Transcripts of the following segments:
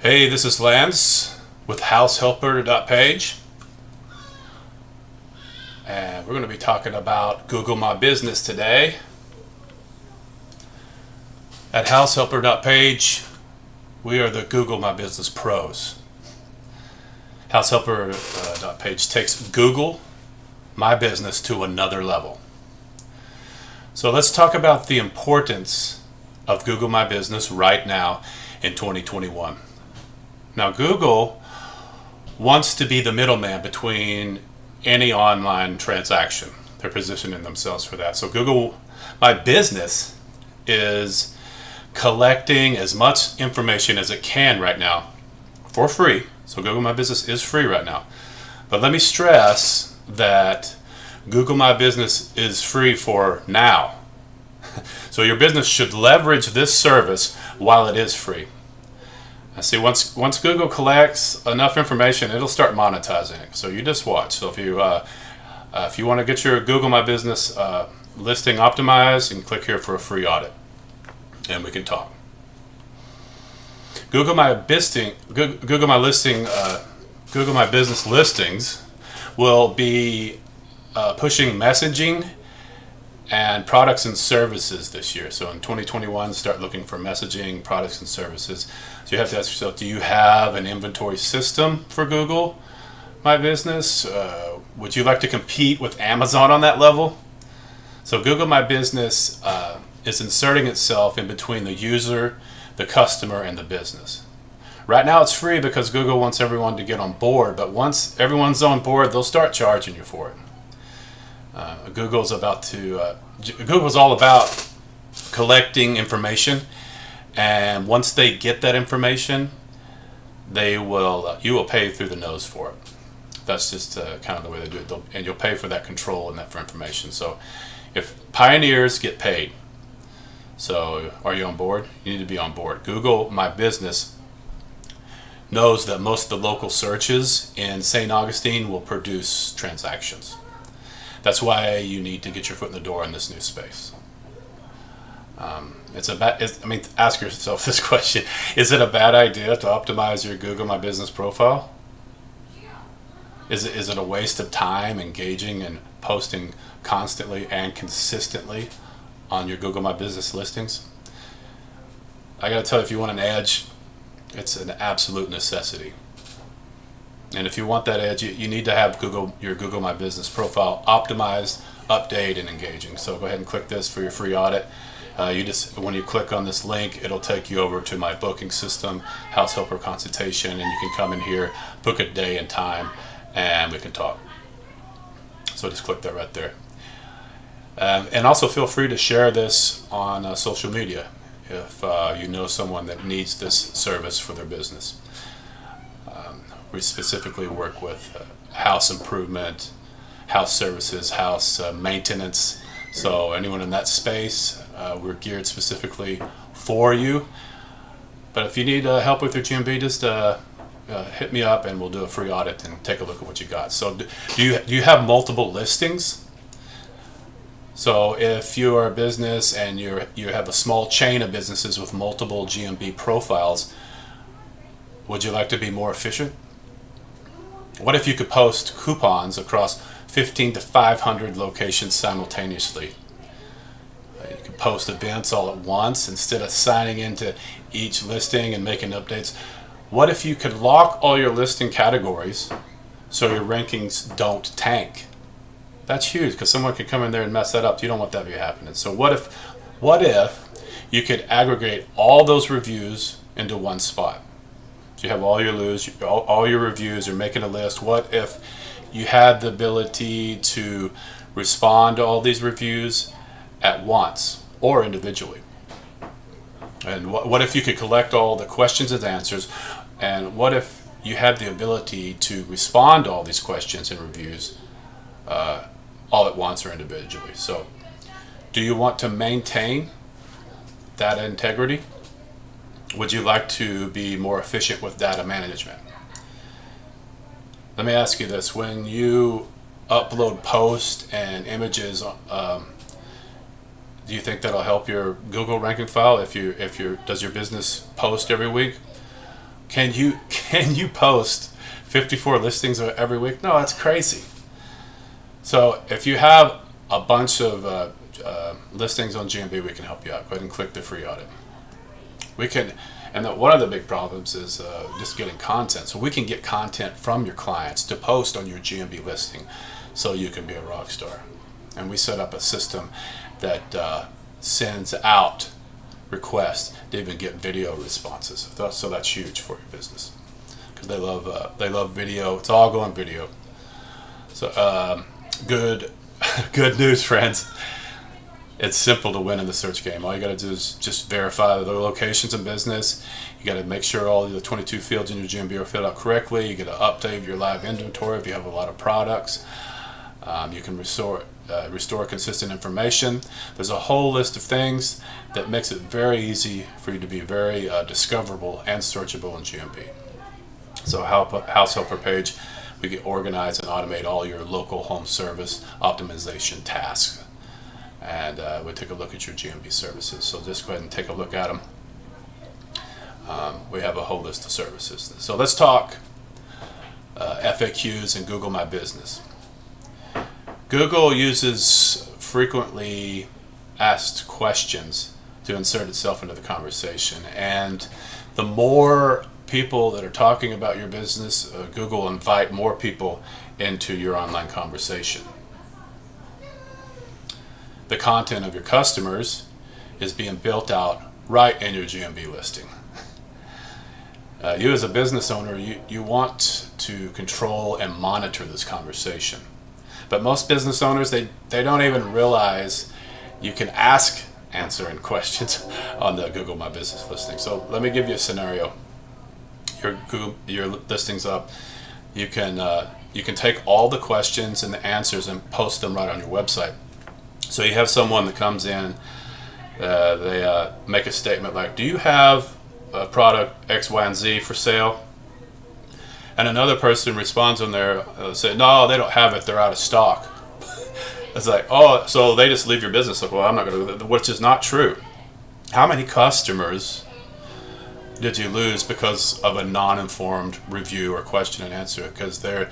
Hey, this is Lance with HouseHelper.page, and we're going to be talking about Google My Business today. At HouseHelper.page, we are the Google My Business pros. HouseHelper.page takes Google My Business to another level. So let's talk about the importance of Google My Business right now in 2021. Now, Google wants to be the middleman between any online transaction. They're positioning themselves for that. So Google My Business is collecting as much information as it can right now for free. So Google My Business is free right now. But let me stress that Google My Business is free for now. So your business should leverage this service while it is free. See, once Google collects enough information, it'll start monetizing it. So you just watch. So if you want to get your Google My Business listing optimized, you can click here for a free audit, and we can talk. Google My Business listings will be pushing messaging and products and services this year. So in 2021, start looking for messaging, products, and services. So you have to ask yourself, do you have an inventory system for Google My Business? Would you like to compete with Amazon on that level? So Google My Business is inserting itself in between the user, the customer, and the business. Right now it's free because Google wants everyone to get on board, but once everyone's on board, they'll start charging you for it. Google's all about collecting information, and once they get that information, you will pay through the nose for it. That's just kind of the way they do it, and you'll pay for that control and that for information. So, if pioneers get paid, so are you on board? You need to be on board. Google My Business knows that most of the local searches in St. Augustine will produce transactions. That's why you need to get your foot in the door in this new space. Ask yourself this question: is it a bad idea to optimize your Google My Business profile? Is it a waste of time engaging and posting constantly and consistently on your Google My Business listings? I got to tell you, if you want an edge, it's an absolute necessity. And if you want that edge, you need to have your Google My Business profile optimized, updated, and engaging. So go ahead and click this for your free audit. When you click on this link, it'll take you over to my booking system, House Helper consultation, and you can come in here, book a day and time, and we can talk. So just click that right there. And also feel free to share this on social media if you know someone that needs this service for their business. We specifically work with house improvement, house services, house maintenance. So anyone in that space, we're geared specifically for you. But if you need help with your GMB, just hit me up and we'll do a free audit and take a look at what you got. So do you have multiple listings? So if you are a business and you have a small chain of businesses with multiple GMB profiles, would you like to be more efficient? What if you could post coupons across 15 to 500 locations simultaneously? You could post events all at once instead of signing into each listing and making updates. What if you could lock all your listing categories so your rankings don't tank? That's huge because someone could come in there and mess that up. You don't want that to be happening. So what if you could aggregate all those reviews into one spot? So you have all your reviews, you're making a list. What if you had the ability to respond to all these reviews at once or individually? And what if you could collect all the questions and answers? And what if you had the ability to respond to all these questions and reviews all at once or individually? So do you want to maintain that integrity? Would you like to be more efficient with data management? Let me ask you this: when you upload posts and images, do you think that'll help your Google ranking file? Does your business post every week? Can you post 54 listings every week? No, that's crazy. So if you have a bunch of listings on GMB, we can help you out. Go ahead and click the free audit. We can, and one of the big problems is just getting content. So we can get content from your clients to post on your GMB listing, so you can be a rock star. And we set up a system that sends out requests to even get video responses. So that's huge for your business, because they love video. It's all going video. So good news, friends. It's simple to win in the search game. All you got to do is just verify the locations in business. You got to make sure all the 22 fields in your GMB are filled out correctly. You got to update your live inventory if you have a lot of products. You can restore consistent information. There's a whole list of things that makes it very easy for you to be very discoverable and searchable in GMB. So HouseHelper.page, we can organize and automate all your local home service optimization tasks. And we take a look at your GMB services. So just go ahead and take a look at them. We have a whole list of services. So let's talk FAQs and Google My Business. Google uses frequently asked questions to insert itself into the conversation. And the more people that are talking about your business, Google will invite more people into your online conversation. The content of your customers is being built out right in your GMB listing. You as a business owner, you want to control and monitor this conversation. But most business owners, they don't even realize you can ask answering questions on the Google My Business listing. So let me give you a scenario. Your listing's up. You can take all the questions and the answers and post them right on your website. So you have someone that comes in, they make a statement like, do you have a product X, Y, and Z for sale? And another person responds on there, say, no, they don't have it, they're out of stock. It's like, oh, so they just leave your business. Like, well, I'm not going to, which is not true. How many customers did you lose because of a non-informed review or question and answer? Because they're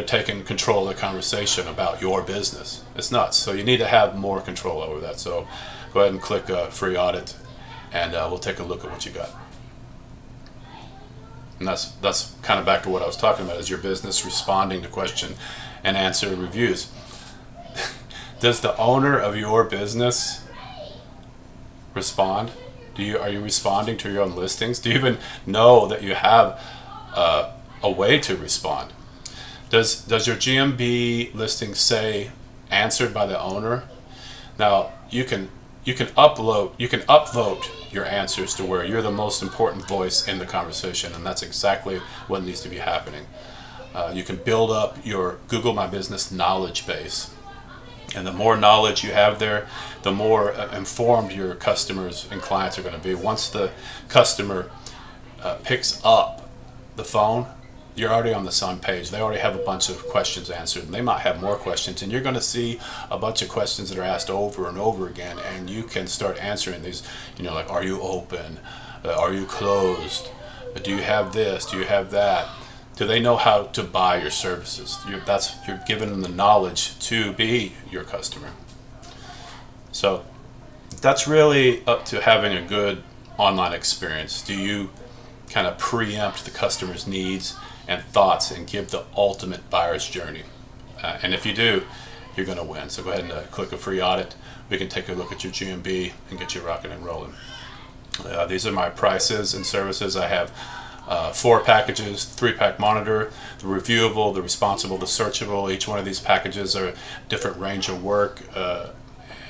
taking control of the conversation about your business. It's nuts. So you need to have more control over that. So go ahead and click free audit, and we'll take a look at what you got. And that's kind of back to what I was talking about, is your business responding to question and answer reviews. Does the owner of your business respond? Are you responding to your own listings? Do you even know that you have a way to respond? Does your GMB listing say answered by the owner? Now you can upvote your answers to where you're the most important voice in the conversation, and that's exactly what needs to be happening. You can build up your Google My Business knowledge base, and the more knowledge you have there, the more informed your customers and clients are going to be. Once the customer picks up the phone, you're already on the same page. They already have a bunch of questions answered, and they might have more questions, and you're going to see a bunch of questions that are asked over and over again, and you can start answering these, like, are you open? Are you closed? Do you have this? Do you have that? Do they know how to buy your services? You're giving them the knowledge to be your customer. So that's really up to having a good online experience. Do you kind of preempt the customer's needs and thoughts and give the ultimate buyer's journey? And if you do, you're going to win. So go ahead and click a free audit. We can take a look at your GMB and get you rocking and rolling. These are my prices and services. I have 4 packages, 3-pack monitor, the reviewable, the responsible, the searchable. Each one of these packages are a different range of work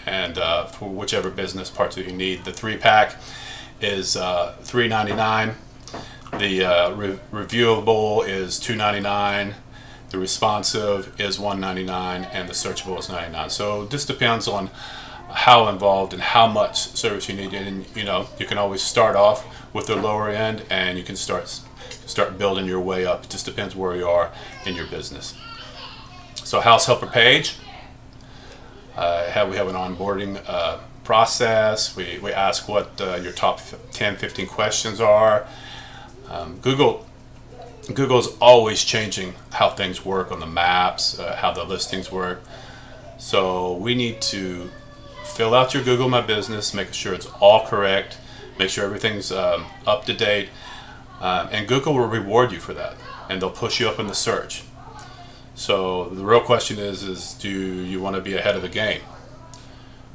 and for whichever business parts that you need. The 3-pack is $3.99. The reviewable is $2.99. The responsive is $1.99, and the searchable is $99. So this depends on how involved and how much service you need. And you can always start off with the lower end, and you can start building your way up. It just depends where you are in your business. So HouseHelper.page, we have an onboarding process. We ask what your top 10, 15 questions are. Google Google's always changing how things work on the maps, how the listings work. So we need to fill out your Google My Business, make sure it's all correct, make sure everything's up to date, and Google will reward you for that, and they'll push you up in the search. So the real question is do you want to be ahead of the game?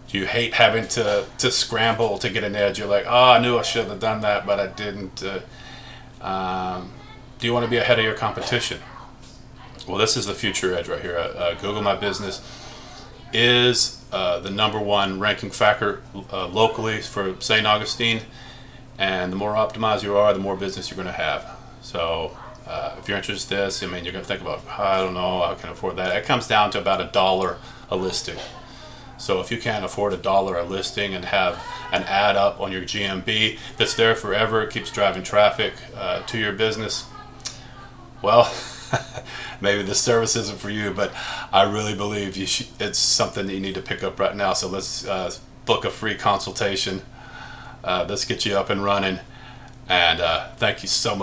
Do you hate having to scramble to get an edge? You're like, oh, I knew I should have done that, but I didn't. Do you want to be ahead of your competition? Well, this is the future edge right here. Google My Business is the #1 ranking factor locally for St. Augustine, and the more optimized you are, the more business you're going to have. So if you're interested in this, I mean, you're going to think about, I don't know, I can afford that. It comes down to about $1 a listing. So if you can't afford $1 a listing and have an ad up on your GMB that's there forever, it keeps driving traffic to your business, well, maybe this service isn't for you, but I really believe it's something that you need to pick up right now. So let's book a free consultation. Let's get you up and running. And thank you so much.